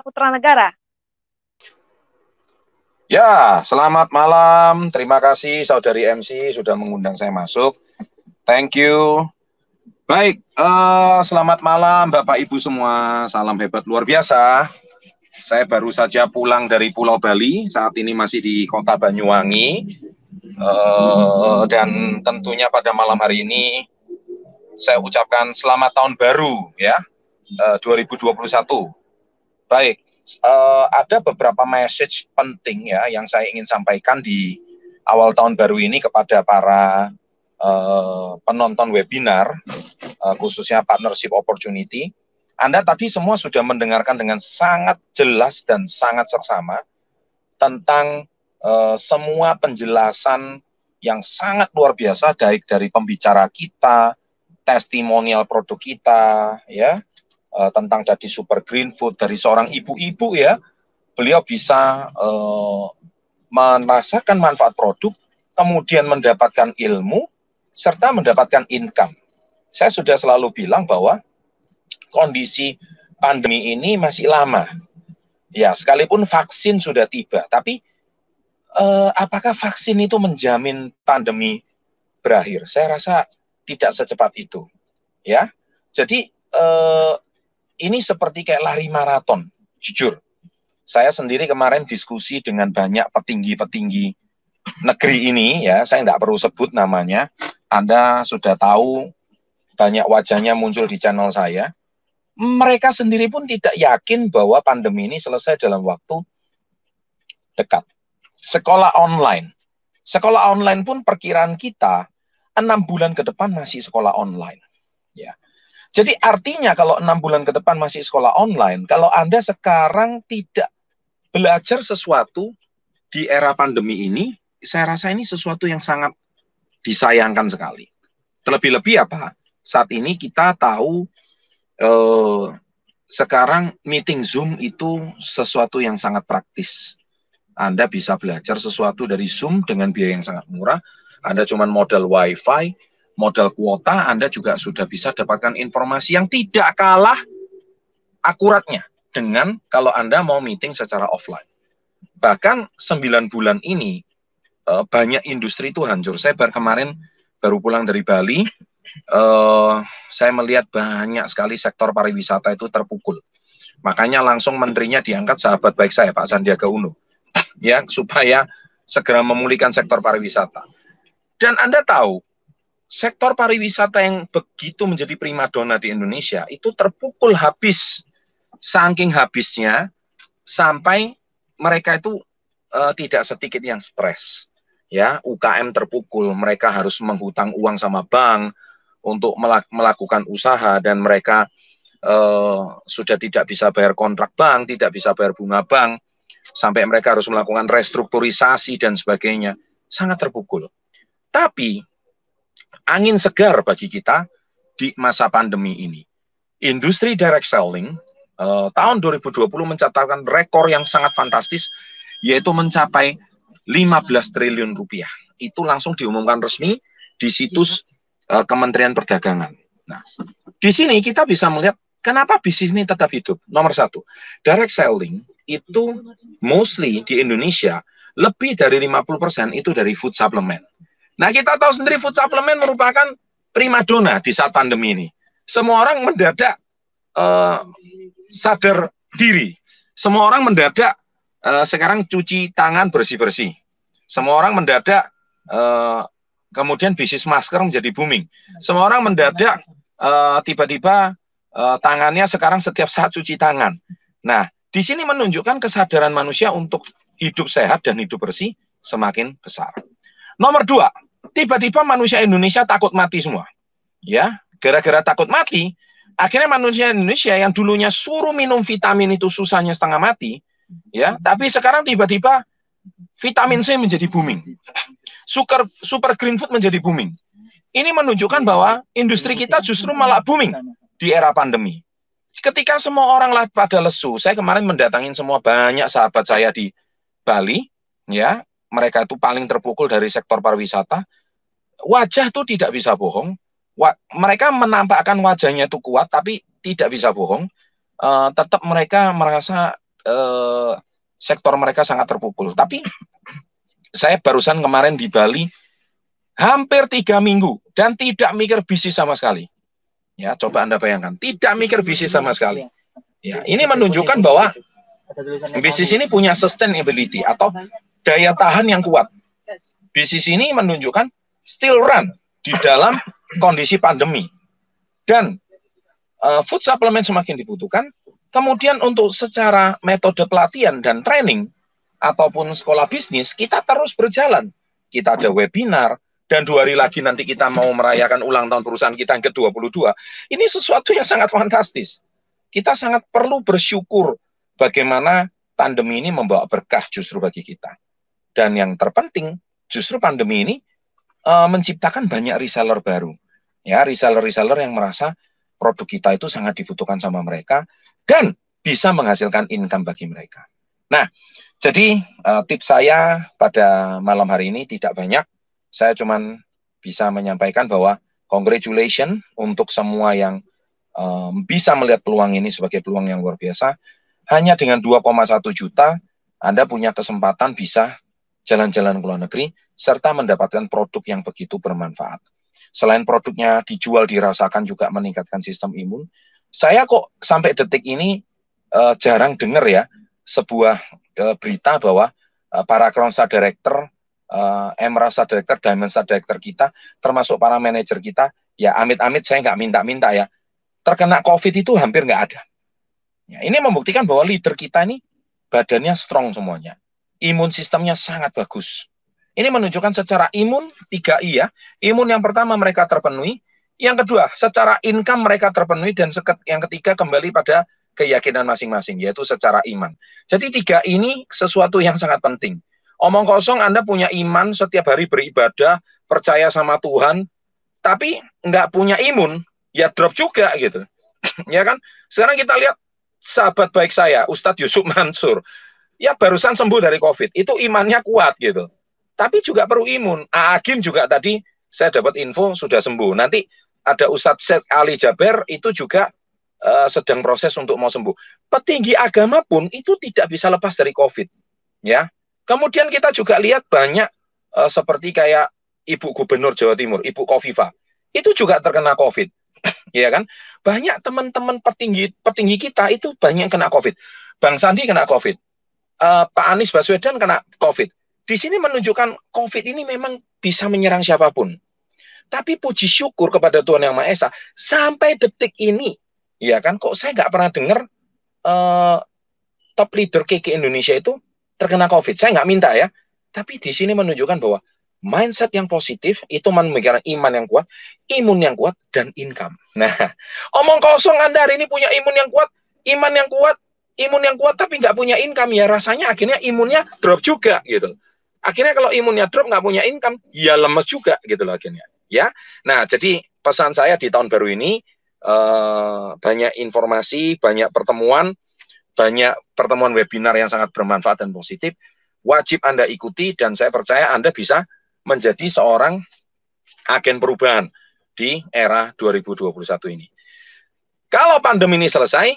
Putra Negara. Ya, selamat malam. Terima kasih Saudari MC sudah mengundang saya masuk. Thank you. Baik, selamat malam Bapak Ibu semua. Salam hebat luar biasa. Saya baru saja pulang dari Pulau Bali. Saat ini masih di Kota Banyuwangi. Dan tentunya pada malam hari ini saya ucapkan selamat tahun baru ya, 2021. Baik. Ada beberapa message penting ya yang saya ingin sampaikan di awal tahun baru ini kepada para penonton webinar, khususnya partnership opportunity. Anda tadi semua sudah mendengarkan dengan sangat jelas dan sangat seksama tentang semua penjelasan yang sangat luar biasa, baik dari pembicara kita, testimonial produk kita, ya. Tentang tadi super green food dari seorang ibu-ibu ya, beliau bisa merasakan manfaat produk, kemudian mendapatkan ilmu, serta mendapatkan income. Saya sudah selalu bilang bahwa kondisi pandemi ini masih lama. Ya, sekalipun vaksin sudah tiba, tapi apakah vaksin itu menjamin pandemi berakhir? Saya rasa tidak secepat itu. Ya, jadi ini seperti kayak lari maraton, jujur. Saya sendiri kemarin diskusi dengan banyak petinggi-petinggi negeri ini, ya, saya tidak perlu sebut namanya. Anda sudah tahu, banyak wajahnya muncul di channel saya. Mereka sendiri pun tidak yakin bahwa pandemi ini selesai dalam waktu dekat. Sekolah online. Sekolah online pun perkiraan kita 6 bulan ke depan masih sekolah online. Ya. Jadi artinya kalau 6 bulan ke depan masih sekolah online, kalau Anda sekarang tidak belajar sesuatu di era pandemi ini, saya rasa ini sesuatu yang sangat disayangkan sekali. Terlebih-lebih apa? Saat ini kita tahu sekarang meeting Zoom itu sesuatu yang sangat praktis. Anda bisa belajar sesuatu dari Zoom dengan biaya yang sangat murah. Anda cuma modal wifi, modal kuota, Anda juga sudah bisa dapatkan informasi yang tidak kalah akuratnya dengan kalau Anda mau meeting secara offline. Bahkan 9 bulan ini, banyak industri itu hancur. Saya kemarin baru pulang dari Bali, saya melihat banyak sekali sektor pariwisata itu terpukul. Makanya langsung menterinya diangkat sahabat baik saya, Pak Sandiaga Uno, ya, supaya segera memulihkan sektor pariwisata. Dan Anda tahu, sektor pariwisata yang begitu menjadi primadona di Indonesia itu terpukul habis, saking habisnya sampai mereka itu tidak sedikit yang stres. Ya, UKM terpukul, mereka harus menghutang uang sama bank untuk melakukan usaha dan mereka sudah tidak bisa bayar kontrak bank, tidak bisa bayar bunga bank, sampai mereka harus melakukan restrukturisasi dan sebagainya. Sangat terpukul. Tapi angin segar bagi kita di masa pandemi ini. Industri direct selling tahun 2020 mencatatkan rekor yang sangat fantastis, yaitu mencapai 15 triliun rupiah. Itu langsung diumumkan resmi di situs Kementerian Perdagangan. Nah, di sini kita bisa melihat kenapa bisnis ini tetap hidup. Nomor satu, direct selling itu mostly di Indonesia lebih dari 50% itu dari food supplement. Nah, kita tahu sendiri food supplement merupakan primadona di saat pandemi ini. Semua orang mendadak sadar diri. Semua orang mendadak sekarang cuci tangan bersih-bersih. Semua orang mendadak kemudian bisnis masker menjadi booming. Semua orang mendadak tiba-tiba tangannya sekarang setiap saat cuci tangan. Nah, di sini menunjukkan kesadaran manusia untuk hidup sehat dan hidup bersih semakin besar. Nomor dua, tiba-tiba manusia Indonesia takut mati semua. Ya, gara-gara takut mati, akhirnya manusia Indonesia yang dulunya suruh minum vitamin itu susahnya setengah mati, ya, tapi sekarang tiba-tiba vitamin C menjadi booming. Super green food menjadi booming. Ini menunjukkan bahwa industri kita justru malah booming di era pandemi. Ketika semua orang pada lesu, saya kemarin mendatangin semua banyak sahabat saya di Bali, ya, mereka itu paling terpukul dari sektor pariwisata. Wajah itu tidak bisa bohong. Mereka menampakkan wajahnya itu kuat, tapi tidak bisa bohong. Tetap mereka merasa sektor mereka sangat terpukul. Tapi saya barusan kemarin di Bali hampir 3 minggu dan tidak mikir bisnis sama sekali. Ya, coba Anda bayangkan, tidak mikir bisnis sama sekali. Ya, ini menunjukkan bahwa bisnis ini punya sustainability atau daya tahan yang kuat. Bisnis ini menunjukkan still run di dalam kondisi pandemi. Dan food supplement semakin dibutuhkan. Kemudian untuk secara metode pelatihan dan training ataupun sekolah bisnis, kita terus berjalan. Kita ada webinar, dan 2 hari lagi nanti kita mau merayakan ulang tahun perusahaan kita yang ke-22. Ini sesuatu yang sangat fantastis. Kita sangat perlu bersyukur bagaimana pandemi ini membawa berkah justru bagi kita. Dan yang terpenting, justru pandemi ini menciptakan banyak reseller baru. Ya, reseller-reseller yang merasa produk kita itu sangat dibutuhkan sama mereka dan bisa menghasilkan income bagi mereka. Nah, jadi tips saya pada malam hari ini tidak banyak. Saya cuman bisa menyampaikan bahwa congratulations untuk semua yang bisa melihat peluang ini sebagai peluang yang luar biasa. Hanya dengan 2,1 juta, Anda punya kesempatan bisa jalan-jalan ke luar negeri, serta mendapatkan produk yang begitu bermanfaat. Selain produknya dijual, dirasakan juga meningkatkan sistem imun. Saya kok sampai detik ini jarang dengar ya sebuah berita bahwa para Crown Star Director, Emerald Star Director, Diamond Star Director kita, termasuk para manajer kita, ya amit-amit saya nggak minta-minta ya, terkena COVID itu hampir nggak ada. Ya, ini membuktikan bahwa leader kita ini badannya strong semuanya. Imun sistemnya sangat bagus. Ini menunjukkan secara imun 3I ya. Imun yang pertama mereka terpenuhi. Yang kedua, secara income mereka terpenuhi. Dan yang ketiga kembali pada keyakinan masing-masing, yaitu secara iman. Jadi 3 ini sesuatu yang sangat penting. Omong kosong Anda punya iman, setiap hari beribadah, percaya sama Tuhan, tapi nggak punya imun, ya drop juga gitu. Ya kan? Sekarang kita lihat sahabat baik saya, Ustadz Yusuf Mansur. Ya barusan sembuh dari COVID, itu imannya kuat gitu. Tapi juga perlu imun. Agim juga tadi saya dapat info sudah sembuh. Nanti ada Ustadz Syed Ali Jaber itu juga sedang proses untuk mau sembuh. Petinggi agama pun itu tidak bisa lepas dari COVID. Ya. Kemudian kita juga lihat banyak seperti kayak Ibu Gubernur Jawa Timur, Ibu Kofifa, itu juga terkena COVID. Ya kan? Banyak teman-teman petinggi kita itu banyak yang kena COVID. Bang Sandi kena COVID. Pak Anies Baswedan kena COVID. Di sini menunjukkan COVID ini memang bisa menyerang siapapun. Tapi puji syukur kepada Tuhan Yang Maha Esa, sampai detik ini, ya kan, kok saya nggak pernah dengar top leader KK Indonesia itu terkena COVID. Saya nggak minta ya, tapi di sini menunjukkan bahwa mindset yang positif itu memikirkan iman yang kuat, imun yang kuat, dan income. Nah, omong kosong Anda hari ini punya imun yang kuat, iman yang kuat, imun yang kuat, tapi nggak punya income, ya rasanya akhirnya imunnya drop juga gitu. Akhirnya kalau imunnya drop, nggak punya income, ya lemes juga gitu loh akhirnya. Ya, nah jadi pesan saya di tahun baru ini banyak informasi, banyak pertemuan webinar yang sangat bermanfaat dan positif. Wajib Anda ikuti dan saya percaya Anda bisa menjadi seorang agen perubahan di era 2021 ini. Kalau pandemi ini selesai,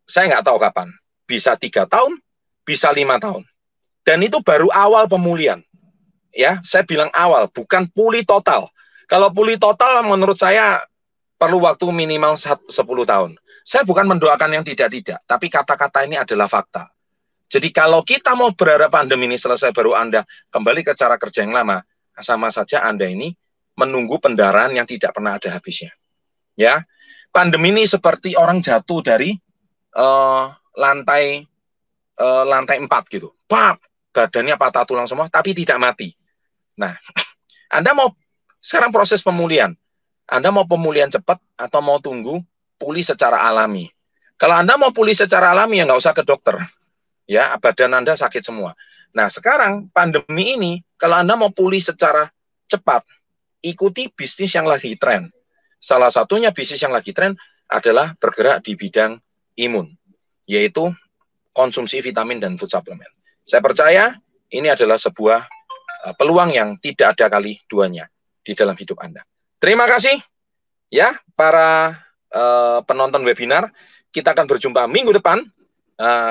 saya nggak tahu kapan. Bisa 3 tahun, bisa 5 tahun. Dan itu baru awal pemulihan. Ya, saya bilang awal, bukan pulih total. Kalau pulih total menurut saya perlu waktu minimal 10 tahun. Saya bukan mendoakan yang tidak-tidak, tapi kata-kata ini adalah fakta. Jadi kalau kita mau berharap pandemi ini selesai baru Anda kembali ke cara kerja yang lama, sama saja Anda ini menunggu pendarahan yang tidak pernah ada habisnya. Ya, pandemi ini seperti orang jatuh dari lantai 4 gitu. Pap, badannya patah tulang semua, tapi tidak mati. Nah, Anda mau sekarang proses pemulihan. Anda mau pemulihan cepat atau mau tunggu pulih secara alami? Kalau Anda mau pulih secara alami, ya nggak usah ke dokter. Ya, badan Anda sakit semua. Nah, sekarang pandemi ini, kalau Anda mau pulih secara cepat, ikuti bisnis yang lagi tren. Salah satunya bisnis yang lagi tren adalah bergerak di bidang imun, yaitu konsumsi vitamin dan food supplement. Saya percaya ini adalah sebuah peluang yang tidak ada kali duanya di dalam hidup Anda. Terima kasih ya para penonton webinar. Kita akan berjumpa minggu depan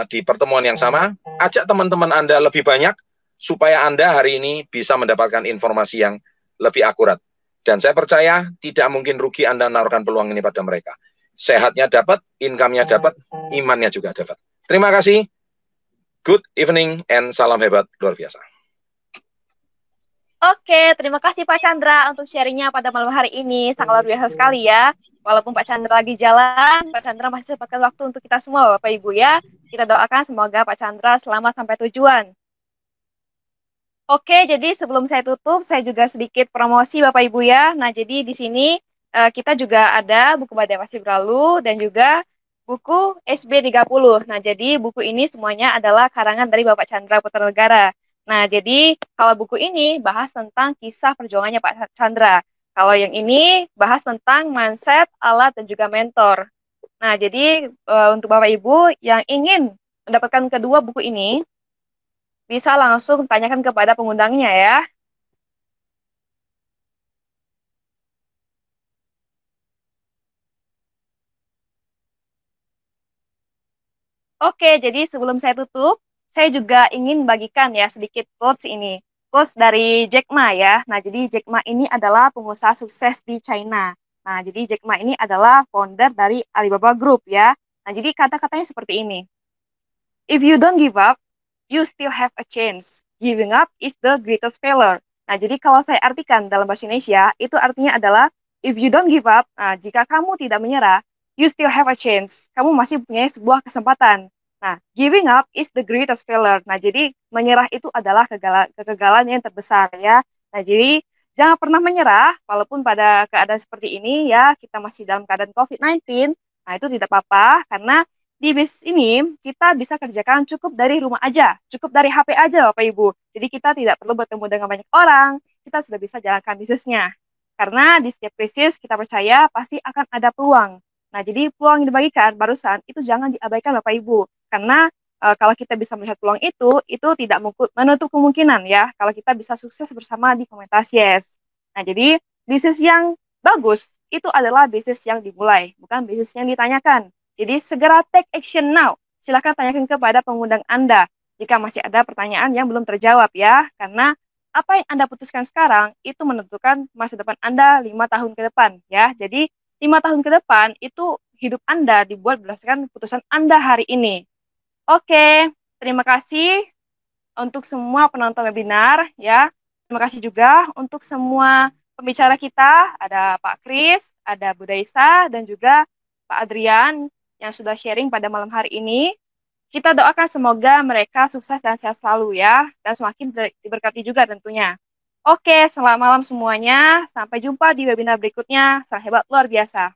di pertemuan yang sama, ajak teman-teman Anda lebih banyak, supaya Anda hari ini bisa mendapatkan informasi yang lebih akurat. Dan saya percaya tidak mungkin rugi Anda menaruhkan peluang ini pada mereka. Sehatnya dapat, income-nya dapat, imannya juga dapat. Terima kasih, good evening, and salam hebat luar biasa. Oke, terima kasih Pak Chandra untuk sharingnya pada malam hari ini. Sangat luar biasa sekali ya. Walaupun Pak Chandra lagi jalan, Pak Chandra masih sempatkan waktu untuk kita semua, Bapak Ibu ya. Kita doakan semoga Pak Chandra selamat sampai tujuan. Oke, jadi sebelum saya tutup, saya juga sedikit promosi Bapak Ibu ya. Nah, jadi di sini kita juga ada buku Badai Pasti Berlalu dan juga buku SB30. Nah, jadi buku ini semuanya adalah karangan dari Bapak Chandra Putra Negara. Nah, jadi kalau buku ini bahas tentang kisah perjuangannya Pak Chandra. Kalau yang ini bahas tentang mindset, alat, dan juga mentor. Nah, jadi untuk Bapak Ibu yang ingin mendapatkan kedua buku ini, bisa langsung tanyakan kepada pengundangnya ya. Oke, jadi sebelum saya tutup, saya juga ingin bagikan ya sedikit quotes ini. Quotes dari Jack Ma ya. Nah, jadi Jack Ma ini adalah pengusaha sukses di China. Nah, jadi Jack Ma ini adalah founder dari Alibaba Group ya. Nah, jadi kata-katanya seperti ini. If you don't give up, you still have a chance. Giving up is the greatest failure. Nah, jadi kalau saya artikan dalam bahasa Indonesia, itu artinya adalah if you don't give up, nah, jika kamu tidak menyerah, you still have a chance. Kamu masih punya sebuah kesempatan. Nah, giving up is the greatest failure. Nah, jadi menyerah itu adalah kegagalan yang terbesar ya. Nah, jadi jangan pernah menyerah, walaupun pada keadaan seperti ini ya, kita masih dalam keadaan COVID-19. Nah, itu tidak apa-apa, karena di bisnis ini kita bisa kerjakan cukup dari rumah aja, cukup dari HP aja Bapak Ibu. Jadi kita tidak perlu bertemu dengan banyak orang, kita sudah bisa jalankan bisnisnya. Karena di setiap krisis kita percaya pasti akan ada peluang. Nah, jadi peluang yang dibagikan barusan itu jangan diabaikan Bapak Ibu. Karena kalau kita bisa melihat peluang itu tidak menutup kemungkinan ya kalau kita bisa sukses bersama di komunitas Yes. Nah, jadi bisnis yang bagus itu adalah bisnis yang dimulai, bukan bisnis yang ditanyakan. Jadi segera take action now. Silakan tanyakan kepada pengundang Anda jika masih ada pertanyaan yang belum terjawab ya. Karena apa yang Anda putuskan sekarang itu menentukan masa depan Anda 5 tahun ke depan ya. Jadi 5 tahun ke depan itu hidup Anda dibuat berdasarkan putusan Anda hari ini. Oke, terima kasih untuk semua penonton webinar ya. Terima kasih juga untuk semua pembicara kita, ada Pak Kris, ada Bu Daisa, dan juga Pak Adrian yang sudah sharing pada malam hari ini. Kita doakan semoga mereka sukses dan sehat selalu ya, dan semakin diberkati juga tentunya. Oke, selamat malam semuanya. Sampai jumpa di webinar berikutnya. Salam hebat luar biasa.